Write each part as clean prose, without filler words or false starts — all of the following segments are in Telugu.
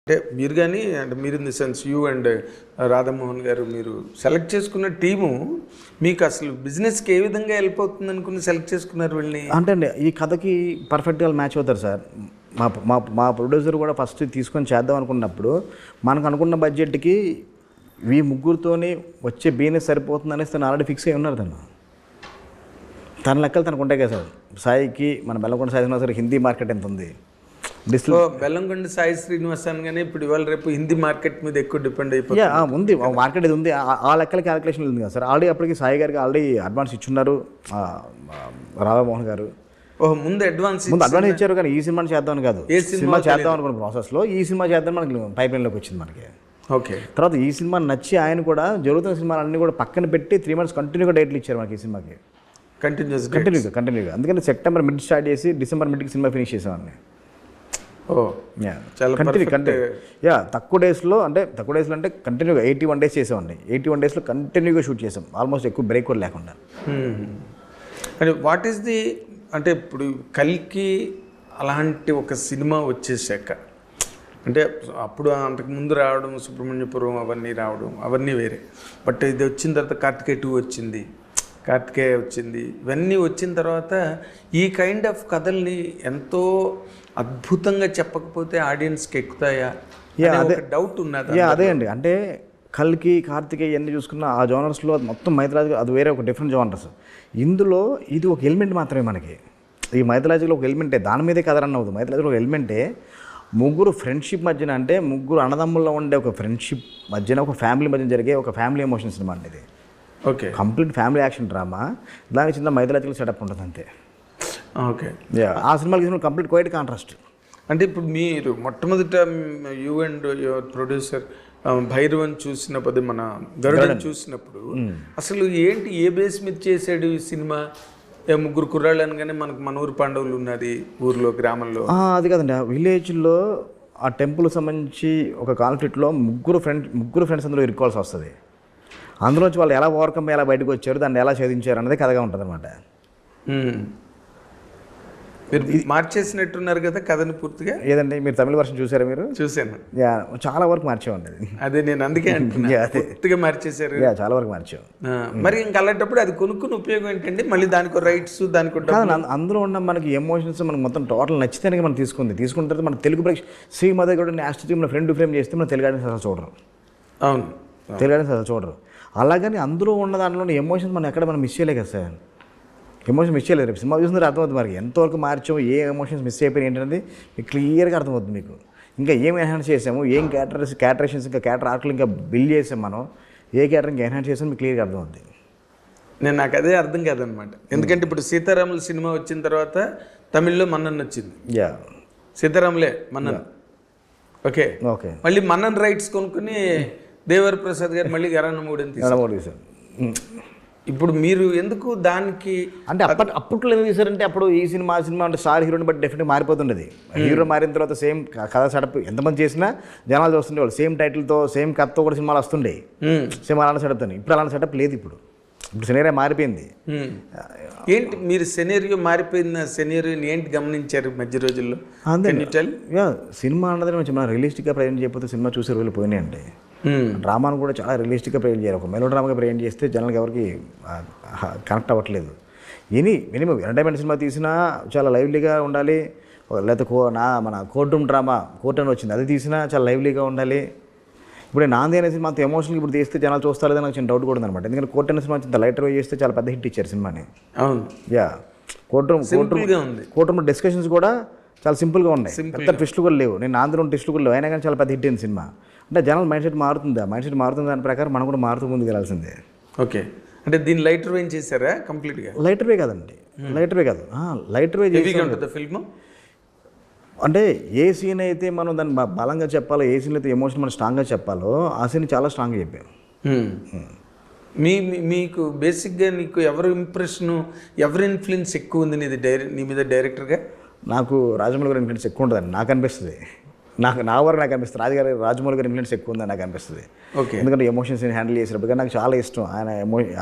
అంటే మీరు కానీ అంటే మీరు in the sense you and Radha Mohan గారు మీరు సెలెక్ట్ చేసుకున్న టీము మీకు అసలు బిజినెస్కి ఏ విధంగా హెల్ప్ అవుతుంది అనుకుని సెలెక్ట్ చేసుకున్నారు వీళ్ళని? అంటే అండి ఈ కథకి పర్ఫెక్ట్గా మ్యాచ్ అవుతారు సార్. మా మా మా ప్రొడ్యూసర్ కూడా ఫస్ట్ తీసుకొని చేద్దాం అనుకున్నప్పుడు మనకు అనుకున్న బడ్జెట్కి ఈ ముగ్గురితోని వచ్చే బిజినెస్ సరిపోతుంది అనేసి తను ఆల్రెడీ ఫిక్స్ అయి ఉన్నారు. తన లెక్కలు తనకు ఉంటాయి కదా సార్. సాయికి మన బెల్లకొండ సాయి శ్రీనివాస్ గారికి హిందీ మార్కెట్ ఎంత ఉంది, బెల్లంకొండ సాయి శ్రీనివాస్ అని కానీ ఇప్పుడు ఇవాళ రేపు హిందీ మార్కెట్ మీద ఎక్కువ డిపెండ్ అయిపోతుంది. ఉంది మార్కెట్ ఇది ఉంది, ఆ లెక్కల క్యాలిక్యులేషన్ ఉంది కదా సార్. ఆల్రెడీ అప్పటికి సాయి గారికి ఆల్రెడీ అడ్వాన్స్ ఇచ్చున్నారు రాధామోహన్ గారు. ముందు అడ్వాన్స్ ఇచ్చారు, కానీ ఈ సినిమా చేద్దామని కాదు, సినిమా చేద్దాం అనుకున్న ప్రాసెస్లో ఈ సినిమా చేద్దాం మనకి పైప్ లైన్లోకి వచ్చింది మనకి. ఓకే, తర్వాత ఈ సినిమా నచ్చి ఆయన కూడా జరుగుతున్న సినిమాలన్నీ కూడా పక్కన పెట్టి 3 months కంటిన్యూగా డేట్లు ఇచ్చారు మనకి ఈ సినిమాకి. కంటిన్యూగా అందుకని సెప్టెంబర్ మిడ్ స్టార్ట్ చేసి డిసెంబర్ మిడ్కి సినిమా ఫినిష్ చేసామని. తక్కువ డేస్లో అంటే కంటిన్యూగా 81 days చేసామండి. 81 daysలో కంటిన్యూగా షూట్ చేసాం, ఆల్మోస్ట్ ఎక్కువ బ్రేక్ కూడా లేకుండా. అంటే వాట్ ఈస్ ది అంటే ఇప్పుడు కల్కి అలాంటి ఒక సినిమా వచ్చేసాక అంటే అప్పుడు అంతకుముందు రావడం సుబ్రహ్మణ్యపురం అవన్నీ వేరే. బట్ ఇది వచ్చిన తర్వాత కార్తికేయ 2 వచ్చింది, ఇవన్నీ వచ్చిన తర్వాత ఈ కైండ్ ఆఫ్ కథల్ని ఎంతో అద్భుతంగా చెప్పకపోతే ఆడియన్స్కి ఎక్కుతాయా అదే డౌట్ ఉన్నది. అదే అండి, అంటే కల్కి కార్తికేయ ఎన్ని చూసుకున్నా ఆ జోనర్స్లో అది మొత్తం మైథలాజికల్, అది వేరే ఒక డిఫరెంట్ జోనర్స్. ఇందులో ఇది ఒక ఎలిమెంట్ మాత్రమే మనకి. ఈ మైథలాజికల్ ఒక ఎలిమెంటే, దాని మీదే కథ రన్ అవుతుంది. మైథలాజికల్ ఒక ఎలిమెంటే, ముగ్గురు ఫ్రెండ్షిప్ మధ్యన, అంటే ముగ్గురు అన్నదమ్ముల్లో ఉండే ఒక ఫ్రెండ్షిప్ మధ్యన, ఒక ఫ్యామిలీ మధ్యన జరిగే ఒక ఫ్యామిలీ ఎమోషన్ సినిమా అండి ఇది. Okay, complete family action drama, దానికి చిన్న మైథలాజికల్ సెటప్ ఉంటుంది అంతే. ఓకే, ఆ సినిమాకి కంప్లీట్ క్వైట్ కాంట్రాస్ట్. అంటే ఇప్పుడు మీరు మొట్టమొదట you and your producer Bhairavan చూసినప్పుడు, మన గరుడని చూసినప్పుడు అసలు ఏంటి, ఏ బేస్ మీద చేసాడు ఈ సినిమా? ముగ్గురు కుర్రాళ్ళు అనగానే మనకు మన ఊరు పాండవులు ఉన్నది ఊర్లో, గ్రామంలో. అది కాదండి, ఆ విలేజ్లో ఆ టెంపుల్ సంబంధించి ఒక కాన్ఫ్లిక్ట్లో ముగ్గురు ఫ్రెండ్స్ అందులో ఇరుక్కోవాల్సి వస్తుంది. అందులోంచి వాళ్ళు ఎలా ఓవర్కమ్, ఎలా బయటకు వచ్చారు, దాన్ని ఎలా ఛేదించారు అనేది కథగా ఉంటుంది అనమాట. మీరు మార్చేసినట్టున్నారు కదా కథని పూర్తిగా. ఏదండి, మీరు తమిళ వర్షన్ చూసారా? మీరు చూసాను, చాలా వరకు మార్చేవండి అది. అదే నేను అందుకే పూర్తిగా మార్చేశారు, చాలా వరకు మార్చాం. మరి ఇంకా అలాంటప్పుడు అది కొనుక్కుని ఉపయోగం ఏంటండి? మళ్ళీ దానికి రైట్స్, దానికి అందులో ఉన్న మనకి ఎమోషన్స్ మనకు మొత్తం టోటల్ నచ్చితేనే మనం తీసుకున్న తర్వాత మన తెలుగు శ్రీమతి కూడా నేషనల్ మన ఫ్రెండ్ ఫ్రేమ్ చేస్తే మన తెలుగు ఆడియన్స్ అసలు చూడరు. అవును, తెలుగు ఆడియన్స్ అసలు చూడరు. అలాగని అందులో ఉన్న దాంట్లో ఎమోషన్స్ మనం ఎక్కడ మనం మిస్ చేయలే కదా సార్. ఎమోషన్ మిస్ చేయలేదు. రేపు సినిమా చూసినారు అర్థమవుతుంది మనకి ఎంతవరకు మార్చాము, ఏ ఎమోషన్స్ మిస్ అయిపోయినాయి ఏంటనేది మీకు క్లియర్గా అర్థమవుతుంది మీకు. ఇంకా ఏం ఎన్హాన్స్ చేసాము, ఏం క్యారెక్టరేషన్స్ ఇంకా క్యారెక్టర్ ఆర్కులు ఇంకా బిల్డ్ చేసాం మనం, ఏ క్యారెక్టర్ ఇంకా ఎన్హాన్స్ చేసాము మీకు క్లియర్గా అర్థమవుతుంది. నాకు అదే అర్థం కాదనమాట. ఎందుకంటే ఇప్పుడు సీతారాముల సినిమా వచ్చిన తర్వాత తమిళ్లో మన్నన్ వచ్చింది. సీతారాములే మన్నన్. ఓకే, మళ్ళీ మన్నన్ రైట్స్ కొనుక్కుని దేవర ప్రసాద్ గారు మళ్ళీ గరానమూడని తీసారు. ఇప్పుడు మీరు ఎందుకు దానికి అంటే అప్పట్లో ఎందుకు తీశారంటే, అప్పుడు ఈ సినిమా అంటే స్టార్ హీరోని బట్టి డెఫినెట్గా మారిపోతుండేది. హీరో మారిన తర్వాత సేమ్ కథ సెటప్ ఎంతమంది చేసినా జనాలు చూస్తుండే వాళ్ళు, సేమ్ టైటిల్తో సేమ్ కథతో కూడా సినిమాలు వస్తుండే, సేమ్ అలాంటి సెటప్తో. ఇప్పుడు అలాంటి సెటప్ లేదు. ఇప్పుడు సినేరియో మారిపోయింది. ఏంటి మీరు మారిపోయిన సినేరియోని ఏంటి గమనించారు మధ్య రోజుల్లో? సినిమా అన్నది మనం రియలిస్టిక్గా ప్రజెంట్ చేయకపోతే సినిమా చూసే రోజులు పోయినాయండి. డ్రామాను కూడా చాలా రియలిస్టిక్గా ప్రజెంట్ చేయాలి. ఒక మెలో డ్రామాగా ప్రజెంట్ చేస్తే జనాలకు ఎవరికి కనెక్ట్ అవ్వట్లేదు. మినిమం ఎంటర్టైన్మెంట్ సినిమా తీసినా చాలా లైవ్లీగా ఉండాలి. లేకపోతే మన కోర్ట్ డ్రామా అని వచ్చింది, అది తీసినా చాలా లైవ్లీగా ఉండాలి. ఇప్పుడు నాంది అనే సినిమా అంత ఎమోషనల్ ఇప్పుడు తీస్తే జనాలు చూస్తారు లేదని నాకు చిన్న డౌట్ కూడా ఉందన్నమాట. ఎందుకంటే కోర్ట్ అనే సినిమా ఇంత లైటర్ చేస్తే చాలా పెద్ద హిట్ ఇచ్చారు సినిమాని. అవును, కోర్ట్ రూమ్ డిస్కషన్స్ కూడా చాలా సింపుల్గా ఉన్నాయి, పెద్ద ట్విస్టులు కూడా లేవు. నేను ఆంధ్రలో ట్విస్టులు కూడా లేవు, అయినా కానీ చాలా పెద్ద హిట్ అయింది సినిమా. అంటే జనాల మైండ్ సెట్ మారుతుంది దాని ప్రకారం మనం కూడా మారుతూ ముందుకు వెళ్ళాల్సిందే. ఓకే, అంటే దీన్ని లైటర్ వే చేశారా కంప్లీట్గా? లైటర్ వే కాదండి, లైటర్ వే చేసి ఫిల్మ్ అంటే ఏ సీన్ అయితే మనం దాన్ని బలంగా చెప్పాలో, ఏ సీన్ అయితే ఎమోషన్ మనం స్ట్రాంగ్గా చెప్పాలో ఆ సీన్ చాలా స్ట్రాంగ్గా చెప్పాం. మీకు బేసిక్గా నీకు ఎవరి ఇంప్రెషను, ఎవరి ఇన్ఫ్లుయెన్స్ ఎక్కువ ఉంది నీ మీద డైరెక్టర్గా? నాకు రాజమౌళి గారి ఇన్ఫ్లుయెన్స్ ఎక్కువ ఉంటుందని నాకు అనిపిస్తుంది. నా వరకు నాకు అనిపిస్తుంది రాజమౌళి గారి ఇన్ఫ్లుయెన్స్ ఎక్కువ ఉందని నాకు అనిపిస్తుంది. ఓకే, ఎందుకంటే ఎమోషన్స్ని హ్యాండిల్ చేసేటప్పుడు నాకు చాలా ఇష్టం. ఆయన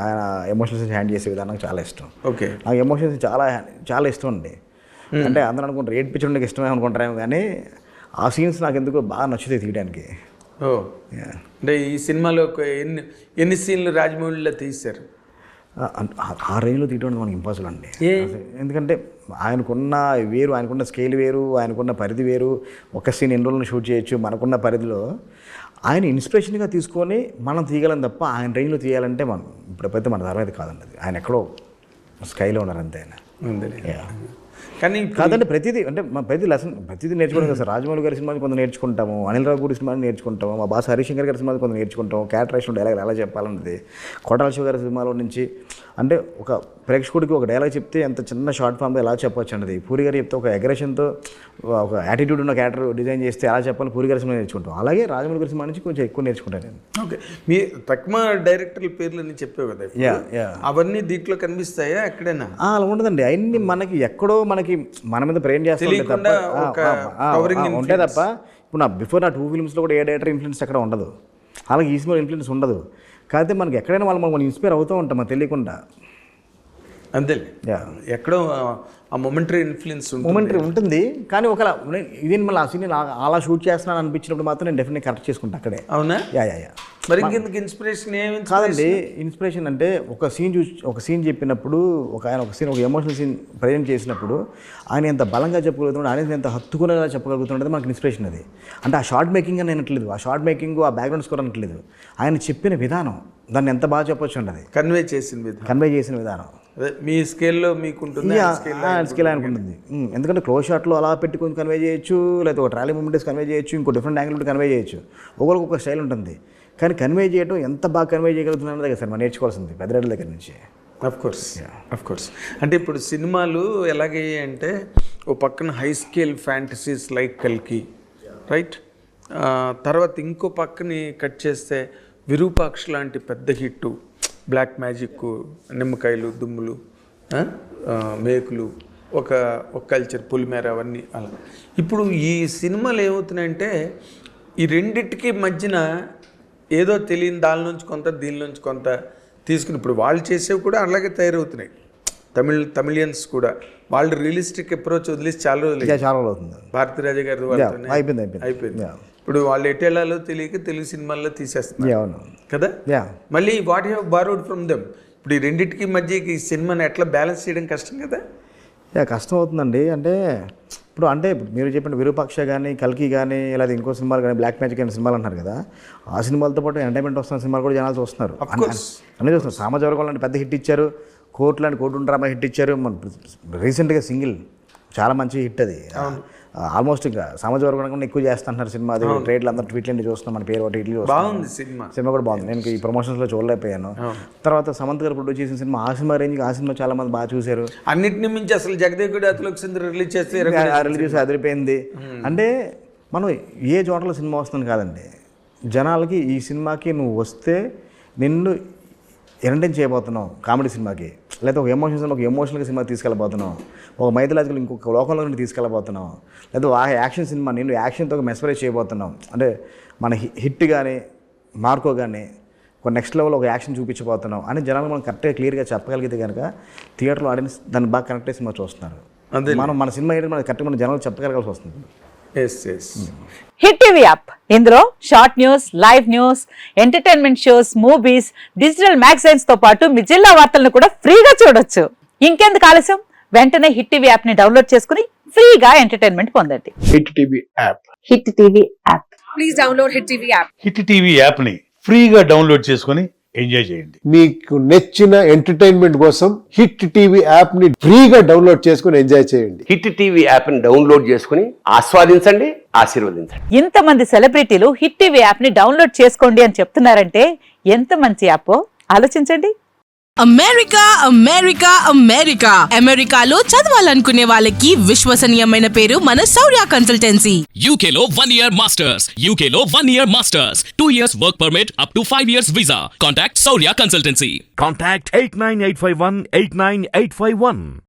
ఎమోషన్స్ని హ్యాండిల్ చేసే విధానం నాకు చాలా ఇష్టం. ఓకే, నాకు ఎమోషన్స్ చాలా చాలా ఇష్టం అండి. అంటే అందరూ అనుకుంటారు ఏడ్పించడం నాకు ఇష్టమే అనుకుంటారేమో, కానీ ఆ సీన్స్ నాకు ఎందుకో బాగా నచ్చుతాయి తీయడానికి. ఓ అంటే ఈ సినిమాలో ఎన్ని సీన్లు రాజమౌళిలో తీశారు? ఆ రేంజ్లో తీయడం మనకి ఇంపాసిబుల్ అండి. ఎందుకంటే ఆయనకున్న వేరు, ఆయనకున్న స్కేల్ వేరు, ఆయనకున్న పరిధి వేరు. ఒక సీన్ ఎన్ని రోజులను షూట్ చేయొచ్చు. మనకున్న పరిధిలో ఆయన ఇన్స్పిరేషన్గా తీసుకొని మనం తీయగలం తప్ప ఆయన రేంజ్లో తీయాలంటే మనం ఇప్పుడైతే మన ధర అయితే కాదండి. అది ఆయన ఎక్కడో స్కైలో ఉన్నారు అంతే ఆయన. కానీ కాదంటే ప్రతిదీ అంటే ప్రతి లెసన్ ప్రతిదీ నేర్చుకోవడం కదా సార్. రాజమౌళి గారి సినిమాని కొంత నేర్చుకుంటాము, అనిల్ రావుపూడి సినిమాని నేర్చుకుంటాము, మా బాస్ హరిశంకర్ గారి సినిమాని కొంత నేర్చుకుంటాము, క్యారెక్టరైజేషన్ డైలాగ్ ఎలా చెప్పాలన్నది. కొట్టాల శివ గారి సినిమాలో నుంచి అంటే ఒక ప్రేక్షకుడికి ఒక డైలాగ్ చెప్తే ఎంత చిన్న షార్ట్ ఫామ్లో ఎలా చెప్పొచ్చు అన్నది. పూరి గారు చెప్తే ఒక అగ్రెషన్తో ఒక యాటిట్యూడ్ ఉన్న క్యారెక్టర్ డిజైన్ చేస్తే ఎలా చెప్పాలి పూరి గారి సినిమా నేర్చుకుంటాం. అలాగే రాజమౌళి గారి సినిమా నుంచి కొంచెం ఎక్కువ నేర్చుకుంటాను నేను. ఓకే, మీ తక్కువ డైరెక్టర్ల పేర్లు చెప్పావు కదా, అవన్నీ దీంట్లో కనిపిస్తాయా ఎక్కడైనా? అలా ఉండదండి. అవన్నీ మనకి ఎక్కడో మనకి మన మీద ప్రేమ్ చేస్తే ఉంటే తప్ప ఇప్పుడు నా బిఫోర్ నా 2 ఫిల్మ్స్లో కూడా ఏ డైరెక్టర్ ఇన్ఫ్లుయెన్స్ ఎక్కడ ఉండదు. అలాగే ఈ సినిమా ఇన్ఫ్లుయెన్స్ ఉండదు. కాకపోతే మనకి ఎక్కడైనా మనం ఇన్స్పైర్ అవుతూ ఉంటాం మనకు తెలియకుండా. అంతే, ఎక్కడో ఆ మొమెంటరీ ఇన్ఫ్లుయెన్స్ ఉంటుంది. కానీ ఒక ఇది మళ్ళీ ఆ సీన్ అలా షూట్ చేస్తున్నాను అనిపించినప్పుడు మాత్రం నేను డెఫినెట్గా కరెక్ట్ చేసుకుంటా అక్కడే. అవునా? యా. మరి ఇంకెందుకు ఇన్స్పిరేషన్? కాదండి, ఇన్స్పిరేషన్ అంటే ఒక సీన్ చెప్పినప్పుడు ఒక ఎమోషనల్ సీన్ ప్రజెంట్ చేసినప్పుడు ఆయన ఎంత బలంగా చెప్పగలుగుతున్నాడు, ఆయన ఎంత హత్తుకునేలా చెప్పగలుగుతుండేది మనకు ఇన్స్పిరేషన్. అది అంటే ఆ షార్ట్ మేకింగ్ అని అనట్లేదు, ఆ షార్ట్ మేకింగ్ ఆ బ్యాక్గ్రౌండ్ స్కోర్ అనట్లేదు, ఆయన చెప్పిన విధానం దాన్ని ఎంత బాగా చెప్పొచ్చు అండి. అది కన్వే చేసిన విధానం మీ స్కేల్లో మీకుంటుంది, స్కేల్ అనుకుంటుంది. ఎందుకంటే క్లోజ్ షాట్లో అలా పెట్టుకొని కన్వే చేయొచ్చు, లేకపోతే ఒక ట్రాలీ మూమెంట్స్ కన్వే చేయొచ్చు, ఇంకో డిఫరెంట్ యాంగిల్ ఉంటే కన్వే చేయొచ్చు. ఒకరికి స్టైల్ ఉంటుంది. కానీ కన్వే చేయడం ఎంత బాగా కన్వే చేయగలుగుతున్నాను దగ్గర సార్ మనం నేర్చుకోవాల్సింది పెద్దరెడ్డి దగ్గర నుంచి. అఫ్ కోర్స్ అంటే ఇప్పుడు సినిమాలు ఎలాగయ్యాయి అంటే ఓ పక్కన హై స్కేల్ ఫ్యాంటసీస్ లైక్ కల్కి, రైట్, తర్వాత ఇంకో పక్కని కట్ చేస్తే విరూపాక్ష లాంటి పెద్ద హిట్టు, బ్లాక్ మ్యాజిక్, నిమ్మకాయలు, దుమ్ములు, మేకులు, ఒక కల్చర్, పులిమేర, అవన్నీ అలా. ఇప్పుడు ఈ సినిమాలు ఏమవుతున్నాయంటే ఈ రెండిటికి మధ్యన ఏదో తెలియని దాని నుంచి కొంత దీని నుంచి కొంత తీసుకుని ఇప్పుడు వాళ్ళు చేసేవి కూడా అలాగే తయారవుతున్నాయి. తమిళియన్స్ కూడా వాళ్ళు రియలిస్టిక్ అప్రోచ్ వదిలేసి చాలా రోజులు అవుతుంది. భారతీరాజా గారి అయిపోయింది. ఇప్పుడు వాళ్ళు ఎటెలాలో తెలియక తెలుగు సినిమాల్లో తీసేస్తున్నారు కదా. మళ్ళీ what have borrowed from them. ఇప్పుడు ఈ రెండింటికి మధ్య ఈ సినిమాని ఎట్లా బ్యాలెన్స్ చేయడం కష్టం కదా. కష్టం అవుతుందండి. అంటే ఇప్పుడు మీరు చెప్పిన విరూపాక్ష కానీ, కల్కి కానీ, లేదా ఇంకో సినిమాలు కానీ, బ్లాక్ మ్యాజిక్ అనే సినిమాలు అంటారు కదా, ఆ సినిమాలతో పాటు ఎంటర్టైన్మెంట్ వస్తున్న సినిమాలు కూడా జనాలు చూస్తున్నారు, అన్నీ చూస్తున్నారు. సామాజిక వర్గం లాంటి పెద్ద హిట్ ఇచ్చారు, కోర్టు డ్రామా హిట్ ఇచ్చారు. రీసెంట్గా సింగిల్ చాలా మంచి హిట్ అది. ఆల్మోస్ట్ ఇంకా సామాజిక వర్గం కన్నా ఎక్కువ చేస్తున్నారు సినిమా. అది ట్రేడ్లు అందరూ ట్వీట్లు చూస్తున్నాం, మన పేరు ఒకటి ఇట్లు బాగుంది. సినిమా కూడా బాగుంది. నేను ఈ ప్రమోషన్స్లో చూడలేకపోయాను. తర్వాత సమంత్ గారు ప్రొడ్యూస్ చేసిన సినిమా, ఆ సినిమా రేంజ్కి ఆ సినిమా చాలా మంది బాగా చూశారు. అన్నిటిని మించి అసలు జగదేవుడి అతిలోక సుందరి రిలీజ్ చేసి అదిరిపోయింది. అంటే మనం ఏ జోటలో సినిమా వస్తుంది కాదండి, జనాలకి ఈ సినిమాకి నువ్వు వస్తే నిన్ను ఎంటర్టైన్ చేయబోతున్నావు కామెడీ సినిమాకి, లేదా ఒక ఎమోషనల్గా సినిమా తీసుకెళ్ళబోతున్నావు, ఒక మైథలాజికల్ ఇంకొక లోకంలో నుండి తీసుకెళ్ళబోతున్నావు, లేదా ఆ యాక్షన్ సినిమా నేను యాక్షన్తో మెస్మరైజ్ చేయబోతున్నావు. అంటే మన హిట్ కానీ మార్కో కానీ ఒక నెక్స్ట్ లెవెల్ ఒక యాక్షన్ చూపించబోతున్నాం అని జనాలు మనం కరెక్ట్గా క్లియర్గా చెప్పగలిగితే కనుక థియేటర్లో ఆడియన్స్ దాన్ని బాగా కనెక్ట్ అయ్యి సినిమా చూస్తున్నారు. మన సినిమా ఏంటంటే మనకి కరెక్ట్గా మన జనాలు చెప్పగలగాల్సి వస్తుంది. హిట్ టీవీ యాప్, ఇందులో short news, live news, entertainment shows, movies, digital magazines తో పాటు మీ జిల్లా వార్తలను కూడా ఫ్రీగా చూడొచ్చు. ఇంకెందుకు ఆలస్యం, వెంటనే హిట్ టీవీ యాప్ ని డౌన్లోడ్ చేసుకుని ఫ్రీగా ఎంటర్టైన్మెంట్ పొందండి. Hit TV app, hit TV app, please download hit TV app. Hit TV app ని ఫ్రీగా డౌన్లోడ్ చేసుకుని ఎంజాయ్ చేయండి. మీకు నచ్చిన ఎంటర్టైన్మెంట్ కోసం హిట్ టీవీ యాప్ ని ఫ్రీగా డౌన్లోడ్ చేసుకుని ఎంజాయ్ చేయండి. హిట్ టీవీ యాప్ ని డౌన్లోడ్ చేసుకుని ఆస్వాదించండి, ఆశీర్వదించండి. ఇంతమంది సెలబ్రిటీలు హిట్ టీవీ యాప్ ని డౌన్లోడ్ చేసుకోండి అని చెప్తున్నారంటే ఎంత మంచి యాప్ ఆలోచించండి. అమెరికాలో చదవాలనుకునే వాళ్ళకి విశ్వసనీయమైన పేరు మన శౌర్య కన్సల్టెన్సీ. UK లో 1 year masters, 2 years work permit up to 5 years visa. Contact Saurya Consultancy. Contact 89851 89851.